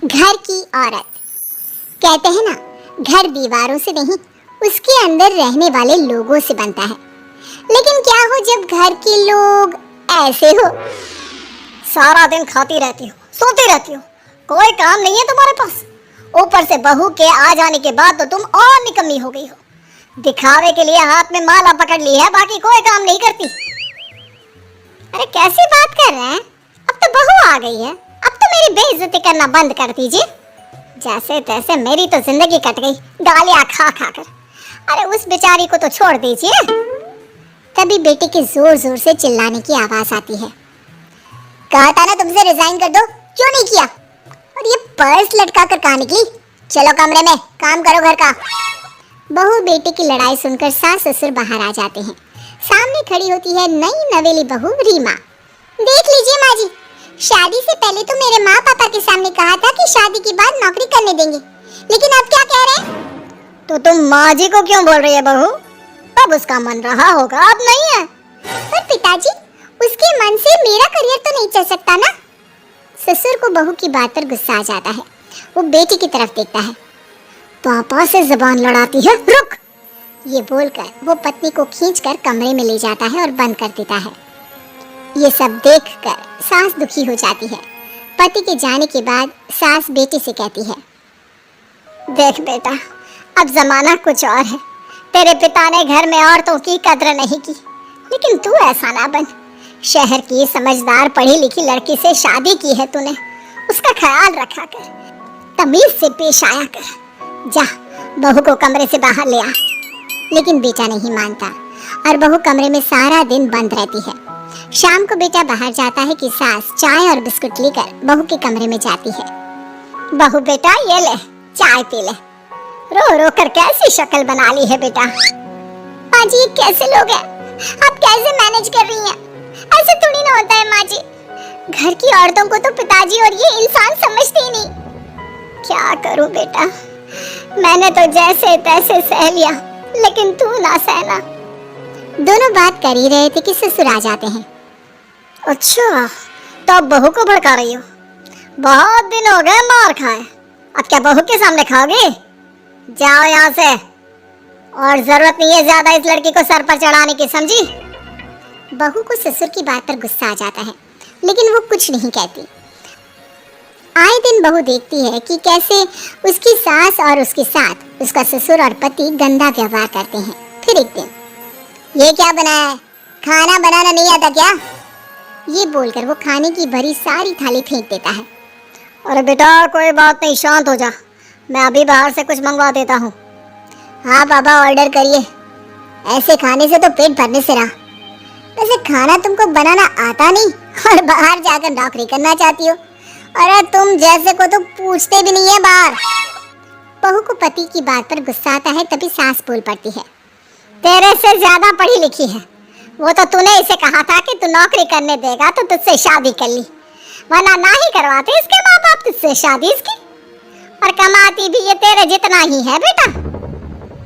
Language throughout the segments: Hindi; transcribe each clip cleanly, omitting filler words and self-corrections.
घर की औरत। कहते हैं ना, घर दीवारों से नहीं, उसके अंदर रहने वाले लोगों से बनता है। लेकिन क्या हो जब घर के लोग ऐसे हो? सारा दिन खाती रहती हो, सोती रहती हो, कोई काम नहीं है तुम्हारे पास। ऊपर से बहू के आ जाने के बाद तो तुम और निकम्मी हो गई हो। दिखावे के लिए हाथ में माला पकड़ ली है, बाकी कोई काम नहीं करती। अरे कैसी बात कर रहे हैं? अब तो बहू आ गई है, अब तो मेरी बेइज्जती करना बंद कर दीजिए। जैसे तैसे मेरी तो जिंदगी कट गई गालियां खा खा कर। अरे उस बेचारी को तो छोड़ दीजिए। तभी बेटे के जोर जोर से चिल्लाने की आवाज आती है। कहा था ना तुमसे रिजाइन कर दो, क्यों नहीं किया? और ये पर्स लटका कर कहाँ निकली? चलो कमरे में काम करो घर का। बहू बेटे की लड़ाई सुनकर सास ससुर बाहर आ जाते हैं। सामने खड़ी होती है नई नवेली बहू रीमा। देख लीजिए माँ जी, शादी से पहले तो मेरे माँ पापा के सामने कहा था कि शादी के बाद नौकरी करने देंगे, लेकिन अब क्या कह रहे हैं? तो तुम माँ जी को क्यों बोल रही है बहू? अब उसका मन रहा होगा, अब नहीं है। पर पिताजी, उसके मन से मेरा करियर तो नहीं चल सकता ना। ससुर को बहू की बात पर गुस्सा आ जाता है। वो बेटी की तरफ देखता है। पापा से जुबान लड़ाती है, रुक। ये बोलकर वो पत्नी को खींचकर कमरे में ले जाता है और बंद कर देता है। ये सब देखकर सास दुखी हो जाती है। पति के जाने के बाद सास बेटे से कहती है, देख बेटा, अब जमाना कुछ और है। तेरे पिता ने घर में औरतों की कद्र नहीं की, लेकिन तू ऐसा ना बन। शहर की समझदार पढ़ी लिखी लड़की से शादी की है तूने, उसका ख्याल रखा कर, तमीज से पेश आया कर। जा, बहू को कमरे से बाहर ले आ। लेकिन बेटा नहीं मानता और बहू कमरे में सारा दिन बंद रहती है। शाम को बेटा बाहर जाता है कि सास चाय और बिस्कुट लेकर बहू के कमरे में जाती है। बहू बेटा ये ले, चाय पी ले। रो रो कर कैसी शक्ल बना ली है बेटा। माँ जी, कैसे लोग हैं? आप कैसे मैनेज कर रही हैं? ऐसे थोड़ी ना होता है माँ जी। घर की औरतों को तो पिताजी और ये इंसान समझते ही नहीं। क्या करूं बेटा, मैंने तो जैसे तैसे सह लिया, लेकिन तू ना सहना। दोनों बात कर ही रहे थे कि ससुर आ जाते हैं। अच्छा, तो अब बहू को भड़का रही हो? बहुत दिन हो गए मार खाए, अब क्या बहू के सामने खाओगे? जाओ यहाँ से, और जरूरत नहीं है ज्यादा इस लड़की को सर पर चढ़ाने की, समझी? बहू को ससुर की बात पर गुस्सा आ जाता है, लेकिन वो कुछ नहीं कहती। आए दिन बहू देखती है कि कैसे उसकी सास और उसके साथ उसका ससुर और पति गंदा व्यवहार करते हैं। फिर एक दिन, ये क्या बनाया है? खाना बनाना नहीं आता क्या? ये बोलकर वो खाने की भरी सारी थाली फेंक देता है। अरे बेटा कोई बात नहीं, शांत हो जा, मैं अभी बाहर से कुछ मंगवा देता हूँ। हाँ बाबा, ऑर्डर करिए। ऐसे खाने से तो पेट भरने से रहा। वैसे खाना तुमको बनाना आता नहीं और बाहर जाकर नौकरी करना चाहती हो। अरे तुम जैसे को तो पूछते भी नहीं है बाहर। बहू को पति की बात पर गुस्सा आता है, तभी सास बोल पड़ती है। तेरे से ज्यादा पढ़ी लिखी है, वो तो तूने इसे कहा था कि तू नौकरी करने देगा तो तुझसे शादी कर ली, वरना ना ही करवाते इसके माँ बाप तुझसे शादी इसकी। और कमाती भी ये तेरे जितना ही है बेटा।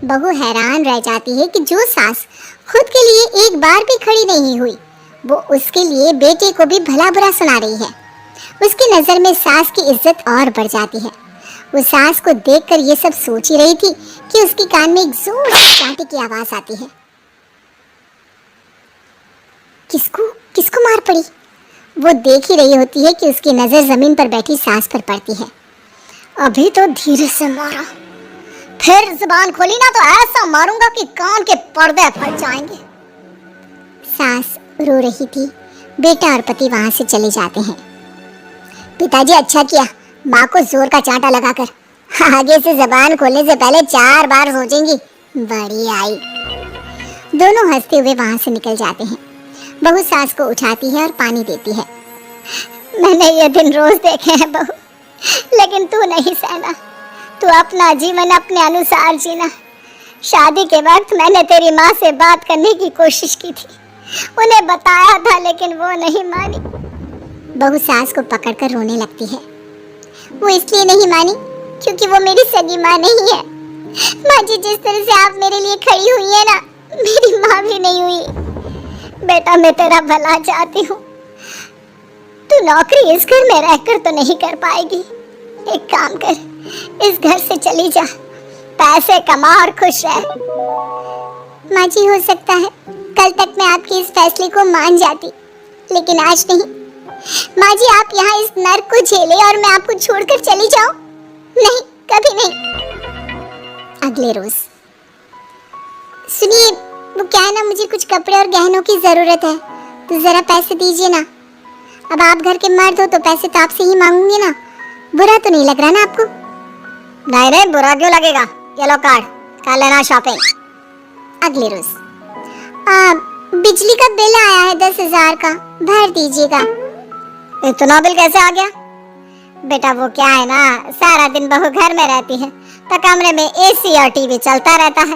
बहू हैरान रह जाती है कि जो सास खुद के लिए एक बार भी खड़ी नहीं हुई, वो उसके लिए बेटे को भी भला बुरा सुना रही है। उसकी नजर में सास की इज्जत और बढ़ जाती है। वो सास को देखकर ये सब सोच ही रही थी कि उसके कान में एक जोर से कांटे की आवाज आती है। किसको किसको मार पड़ी? वो देख ही रही होती है कि उसकी नजर जमीन पर बैठी सास पर पड़ती है। अभी तो धीरे से मारा, फिर जुबान खोली ना तो ऐसा मारूंगा कि कान के पर्दे फट जाएंगे। सास रो रही थी। बेटा और पति वहां से चले जाते हैं। पिताजी अच्छा किया, माँ को जोर का चांटा लगाकर। आगे से जबान खोलने से पहले 4 बार सोचेंगी। बड़ी आई। दोनों हंसते हुए वहां से निकल जाते हैं। बहू सास को उठाती है और पानी देती है। मैंने ये दिन रोज देखे हैं बहू, लेकिन तू नहीं सहना। तू अपना जीवन अपने अनुसार जीना। शादी के वक्त मैंने तेरी माँ से बात करने की कोशिश की थी, उन्हें बताया था, लेकिन वो नहीं मानी। बहू सास को पकड़कर रोने लगती है। वो इसलिए नहीं मानी क्योंकि वो मेरी सगी माँ नहीं है। माँ जी, जिस तरह से आप मेरे लिए खड़ी हुई है ना, मेरी माँ भी नहीं हुई। बेटा मैं तेरा भला चाहती हूँ, तू नौकरी इस घर में रहकर तो नहीं कर पाएगी, एक काम कर, इस घर से चली जा, पैसे कमा और खुश रह। माँ जी, हो सकता है कल तक मैं आपके इस फैसले को मान जाती, लेकिन आज नहीं। माँ जी, आप यहाँ इस नर्क को झेले और मैं आपको छोड़कर चली जाऊं? नहीं, कभी नहीं। अगले रोज, सुनिए, वो क्या है ना, मुझे कुछ कपड़े और गहनों की जरूरत है, तो जरा पैसे दीजिए ना। अब आप घर के मर्द हो तो पैसे तो आपसे ही मांगूंगी ना, बुरा तो नहीं लग रहा ना आपको? नहीं नहीं, बुरा क्यों लगेगा, ये लो कार्ड, कर लेना शॉपिंग। अगले रोज, बिजली का बिल आया है 10,000 का, भर दीजिएगा। इतना बिल कैसे आ गया? बेटा वो क्या है ना, सारा दिन बहू घर में रहती है तो कमरे में एसी और टीवी चलता रहता है।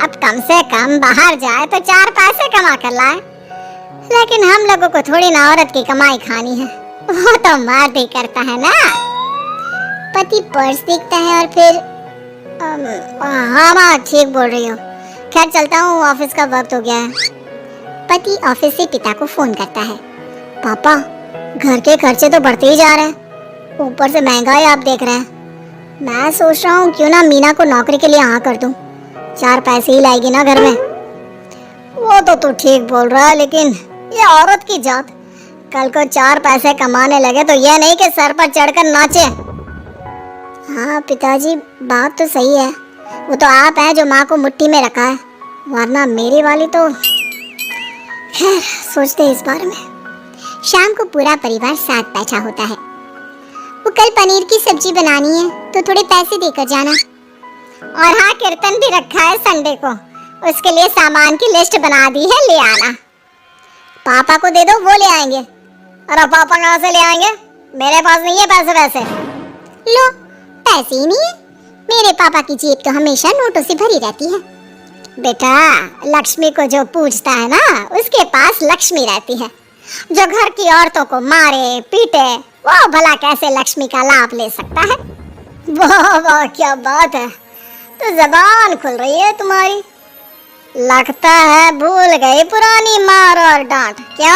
अब कम से कम बाहर जाए तो 4 पैसे कमा कर लाए, लेकिन हम लोगों को थोड़ी ना औरत की कमाई खानी है, वो तो मर्द ही करता है ना। पति पर्स देखता है और फिर हाँ माँ, ठीक बोल रही हो। खैर चलता हूँ, ऑफिस का वक्त हो गया है। पति ऑफिस से पिता को फोन करता है। पापा, घर के खर्चे तो बढ़ते ही जा रहे हैं, ऊपर से महंगाई आप देख रहे हैं। मैं सोच रहा हूँ क्यों ना मीना को नौकरी के लिए हाँ कर दूं, 4 पैसे ही लाएगी ना घर में। वो तो तू ठीक बोल रहा है, लेकिन ये औरत की जात, कल को 4 पैसे कमाने लगे तो ये नहीं कि सर पर चढ़कर नाचे। हाँ पिताजी, बात तो सही है, वो तो आप हैं जो माँ को मुट्ठी में रखा है, वरना मेरी वाली तो। खैर, सोचते हैं इस बारे में। शाम को पूरा परिवार साथ बैठा होता है। वो कल पनीर की सब्जी बनानी है तो थोड़े पैसे देकर जाना। और हाँ, कीर्तन भी रखा है संडे को, उसके लिए सामान की लिस्ट बना दी है, ले आना। पापा को दे दो, वो ले आएंगे। अरे पापा कहाँ से ले आएंगे, मेरे पास नहीं है पैसे वैसे। लो, पैसे ही नहीं है? मेरे पापा की जेब तो हमेशा नोटों से भरी रहती है। बेटा, लक्ष्मी को जो पूजता है ना, उसके पास लक्ष्मी रहती है। जो घर की औरतों को मारे पीटे, वो भला कैसे लक्ष्मी का लाभ ले सकता है? वाह वाह, क्या बात है, तो जबान खुल रही है तुम्हारी। लगता है भूल गई पुरानी मार और डांट, क्या?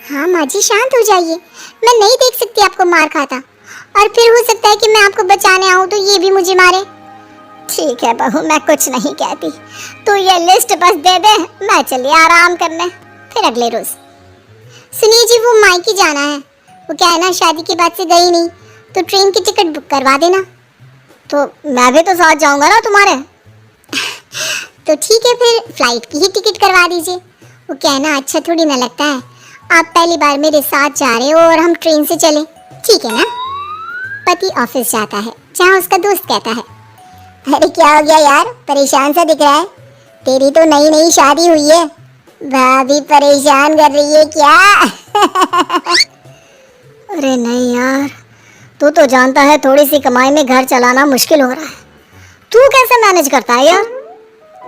हाँ माँ जी, शांत हो जाइए, मैं नहीं देख सकती आपको मार खाता, और फिर हो सकता है कि मैं आपको बचाने आऊँ तो ये भी मुझे मारे। ठीक है बहू, मैं कुछ नहीं कहती, तू ये लिस्ट बस दे दे, मैं चली आराम करने। फिर अगले रोज, सुनिए जी, वो मायके जाना है, वो क्या है ना, शादी के बाद से गई नहीं, तो ट्रेन की टिकट बुक करवा देना। तो मैं भी तो साथ जाऊंगा ना तुम्हारे। तो ठीक है, फिर फ्लाइट की ही टिकट करवा दीजिए। वो क्या है ना, अच्छा थोड़ी ना लगता है, आप पहली बार मेरे साथ जा रहे हो और हम ट्रेन से चले, ठीक है ना? पति ऑफिस जाता है, जहाँ उसका दोस्त कहता है, अरे क्या हो गया यार, परेशान सा दिख रहा है, तेरी तो नई नई शादी हुई है, भाभी परेशान कर रही है क्या? अरे नहीं यार, तू तो जानता है थोड़ी सी कमाई में घर चलाना मुश्किल हो रहा है, तू कैसे मैनेज करता है यार?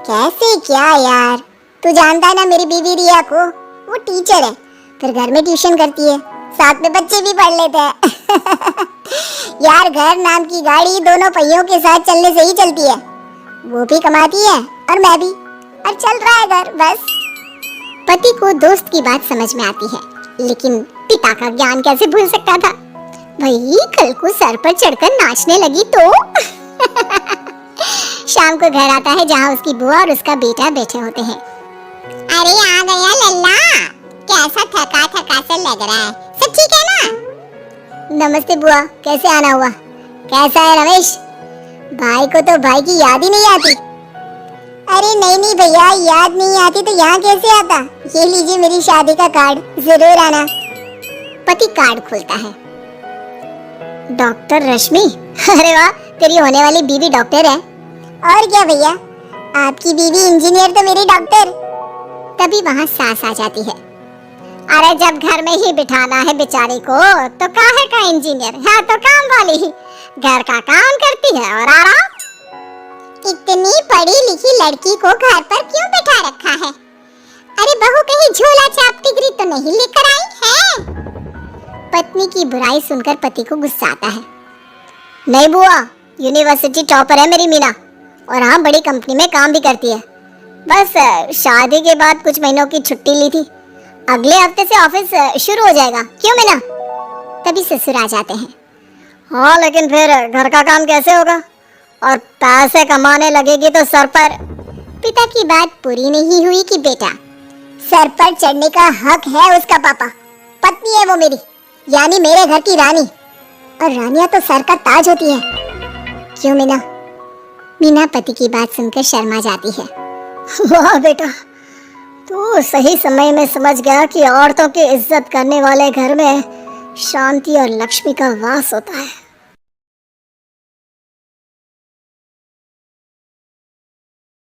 कैसे क्या यार, तू जानता है ना मेरी बीवी रिया को, वो टीचर है, फिर घर में ट्यूशन करती है, साथ में बच्चे भी पढ़ लेते हैं। यार, घर नाम की गाड़ी दोनों पहियों के साथ चलने से ही चलती है, वो भी कमाती है और मैं भी, और चल रहा है घर बस। पति को दोस्त की बात समझ में आती है, लेकिन पिता का ज्ञान कैसे भूल सकता था? वही कल को सर पर चढ़कर नाचने लगी तो। शाम को घर आता है, जहाँ उसकी बुआ और उसका बेटा बैठे होते हैं। अरे आ गया लल्ला, कैसा थका थका सा लग रहा है, सब ठीक है ना? नमस्ते बुआ, कैसे आना हुआ? कैसा है रमेश? भाई को तो भाई की याद ही नहीं आती। अरे नहीं नहीं भैया, याद नहीं आती तो यहाँ कैसे आता? ये लीजिए मेरी शादी का कार्ड, जरूर आना। पति कार्ड खोलता है। डॉक्टर रश्मि, अरे वाह, तेरी होने वाली बीवी डॉक्टर है। और क्या भैया, आपकी बीवी इंजीनियर तो मेरी डॉक्टर। तभी वहाँ सास आ जाती है। अरे जब घर में ही बिठाना है बेचारी को, तो काहे का इंजीनियर है, तो काम वाली ही, घर का काम करती है और आराम। इतनी पढ़ी लिखी लड़की को घर पर क्यों बिठा रखा है? अरे बहू कहीं झोला छाप डिग्री तो नहीं लेकर आई है? पत्नी की बुराई सुनकर पति को गुस्सा आता है। नहीं बुआ, यूनिवर्सिटी टॉपर है मेरी मीना, और हाँ बड़ी कंपनी में काम भी करती है। बस शादी के बाद कुछ महीनों की छुट्टी ली थी, अगले हफ्ते से ऑफिस शुरू हो जाएगा। क्यों मीना? तभी ससुर आ जाते हैं। हाँ, लेकिन फिर घर का काम कैसे होगा? और पैसे कमाने लगेगी तो सर पर। पिता की बात पूरी नहीं हुई कि बेटा, सर पर चढ़ने का हक है उसका पापा। पत्नी है वो मेरी, यानी मेरे घर की रानी, और रानियां तो सर का ताज होती है। क्यों मीना? मीना पति की बात सुनकर शर्मा जाती है। वाह बेटा, तू सही समय में समझ गया कि औरतों की इज्जत करने वाले घर में शांति और लक्ष्मी का वास होता है।